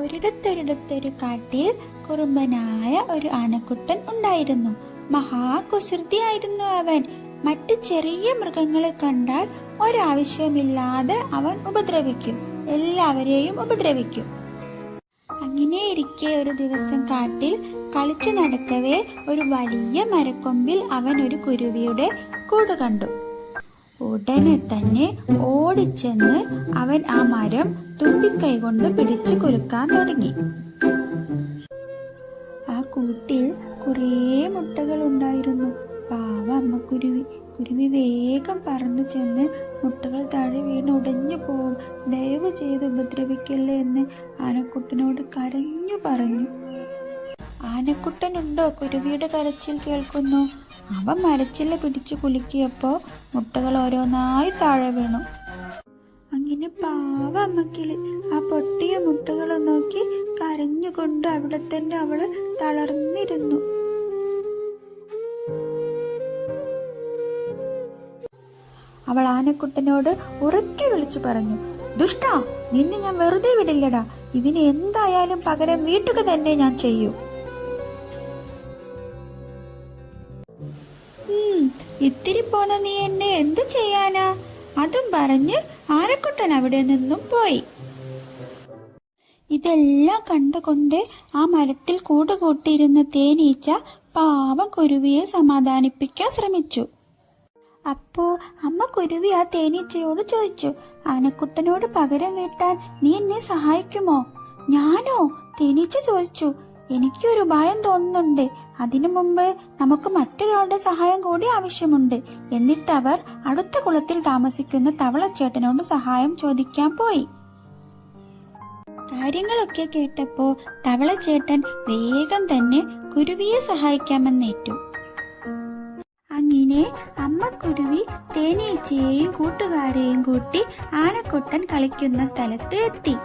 ഒരിടത്തൊരിടത്തൊരു കാട്ടിൽ കുറുമ്പനായ ഒരു ആനക്കുട്ടൻ ഉണ്ടായിരുന്നു. മഹാകുസൃതിയായിരുന്നു അവൻ. മറ്റ് ചെറിയ മൃഗങ്ങളെ കണ്ടാൽ ഒരാവശ്യമില്ലാതെ അവൻ ഉപദ്രവിക്കും, എല്ലാവരെയും ഉപദ്രവിക്കും. അങ്ങനെയിരിക്കെ ഒരു ദിവസം കാട്ടിൽ കളിച്ചു നടക്കവേ ഒരു വലിയ മരക്കൊമ്പിൽ അവൻ ഒരു കുരുവിയുടെ കൂട് കണ്ടു. ഉടനെ തന്നെ ഓടിച്ചെന്ന് അവൻ ആ മരം തുമ്പിക്കൈ കൊണ്ട് പിടിച്ചു കുലുക്കാൻ തുടങ്ങി. ആ കൂട്ടിൽ കുറേ മുട്ടകൾ ഉണ്ടായിരുന്നു. പാവ അമ്മക്കുരുവി. കുരുവി വേഗം പറന്നു ചെന്ന് മുട്ടകൾ താഴെ വീണ് ഉടഞ്ഞു പോവും, ദയവ് ചെയ്ത് ഉപദ്രവിക്കല്ലേ എന്ന് ആനക്കുട്ടനോട് കരഞ്ഞു പറഞ്ഞു. ആനക്കുട്ടനുണ്ടോ കുരുവിയുടെ കരച്ചിൽ കേൾക്കുന്നു. അവൻ മരച്ചില്ല പിടിച്ചു കുലുക്കിയപ്പോ മുട്ടകൾ ഓരോന്നായി താഴെ വീണു. അങ്ങനെ പാവ അമ്മക്കിളി ആ പൊട്ടിയ മുട്ടകൾ നോക്കി കരഞ്ഞുകൊണ്ട് അവിടെ തന്നെ അവള് തളർന്നിരുന്നു. അവൾ ആനക്കുട്ടനോട് ഉറക്കെ വിളിച്ചു പറഞ്ഞു, ദുഷ്ടാ, നിന്നെ ഞാൻ വെറുതെ വിടില്ലടാ. ഇതിന് എന്തായാലും പകരം വീട്ടുക തന്നെ ഞാൻ ചെയ്യൂ. ഇത്തിരി പോന്ന നീ എന്നെ എന്തു ചെയ്യാനാ? അതും പറഞ്ഞ് ആനക്കുട്ടൻ അവിടെ നിന്നും പോയി. ഇതെല്ലാം കണ്ടുകൊണ്ട് ആ മരത്തിൽ കൂടുകൂട്ടിയിരുന്ന തേനീച്ച പാവം കുരുവിയെ സമാധാനിപ്പിക്കാൻ ശ്രമിച്ചു. അപ്പോ അമ്മ കുരുവി ആ തേനീച്ചയോട് ചോദിച്ചു, ആനക്കുട്ടനോട് പകരം വീട്ടാൻ നീ എന്നെ സഹായിക്കുമോ? ഞാനോ? തേനീച്ച ചോദിച്ചു. എനിക്കൊരു ഭയം തോന്നുന്നുണ്ട്. അതിനു മുമ്പ് നമുക്ക് മറ്റൊരാളുടെ സഹായം കൂടി ആവശ്യമുണ്ട്. എന്നിട്ട് അവർ അടുത്ത കുളത്തിൽ താമസിക്കുന്ന തവളച്ചേട്ടനോട് സഹായം ചോദിക്കാൻ പോയി. കാര്യങ്ങളൊക്കെ കേട്ടപ്പോ തവളച്ചേട്ടൻ വേഗം തന്നെ കുരുവിയെ സഹായിക്കാമെന്നേറ്റു. അങ്ങനെ അമ്മക്കുരുവി തേനീച്ചയെയും കൂട്ടുകാരെയും കൂട്ടി ആനക്കുട്ടൻ കളിക്കുന്ന സ്ഥലത്ത് എത്തി.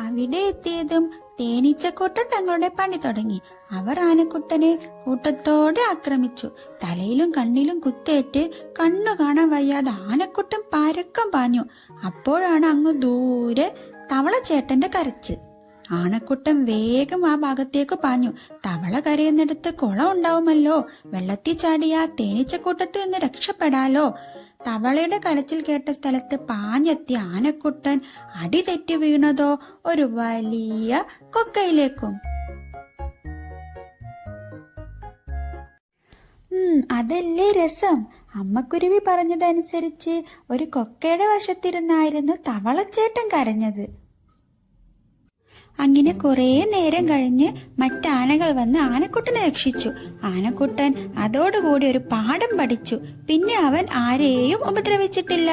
അവിടെ എത്തിയതും തേനീച്ചക്കൂട്ടം തങ്ങളുടെ പണി തുടങ്ങി. അവർ ആനക്കുട്ടനെ കൂട്ടത്തോടെ ആക്രമിച്ചു. തലയിലും കണ്ണിലും കുത്തേറ്റ് കണ്ണു കാണാൻ വയ്യാതെ ആനക്കുട്ടൻ പരക്കം പാഞ്ഞു. അപ്പോഴാണ് അങ്ങ് ദൂരെ തവളച്ചേട്ടന്റെ കരച്ചിൽ. ആനക്കുട്ടൻ വേഗം ആ ഭാഗത്തേക്ക് പാഞ്ഞു. തവള കരയുന്നിടത്ത് കുളം ഉണ്ടാവുമല്ലോ, വെള്ളത്തിൽ ചാടിയ തേനീച്ചക്കൂട്ടത്തിൽ നിന്ന് രക്ഷപ്പെടാലോ. തവളയുടെ കരച്ചിൽ കേട്ട സ്ഥലത്ത് പാഞ്ഞെത്തിയ ആനക്കുട്ടൻ അടി തെറ്റി വീണതോ ഒരു വലിയ കൊക്കയിലേക്കും. അതല്ലേ രസം. അമ്മക്കുരുവി പറഞ്ഞതനുസരിച്ച് ഒരു കൊക്കയുടെ വശത്തിരുന്നായിരുന്നു തവളച്ചേട്ടൻ കരഞ്ഞത്. അങ്ങനെ കുറേ നേരം കഴിഞ്ഞ് മറ്റാനകൾ വന്ന് ആനക്കുട്ടനെ രക്ഷിച്ചു. ആനക്കുട്ടൻ അതോടുകൂടി ഒരു പാഠം പഠിച്ചു. പിന്നെ അവൻ ആരെയും ഉപദ്രവിച്ചിട്ടില്ല.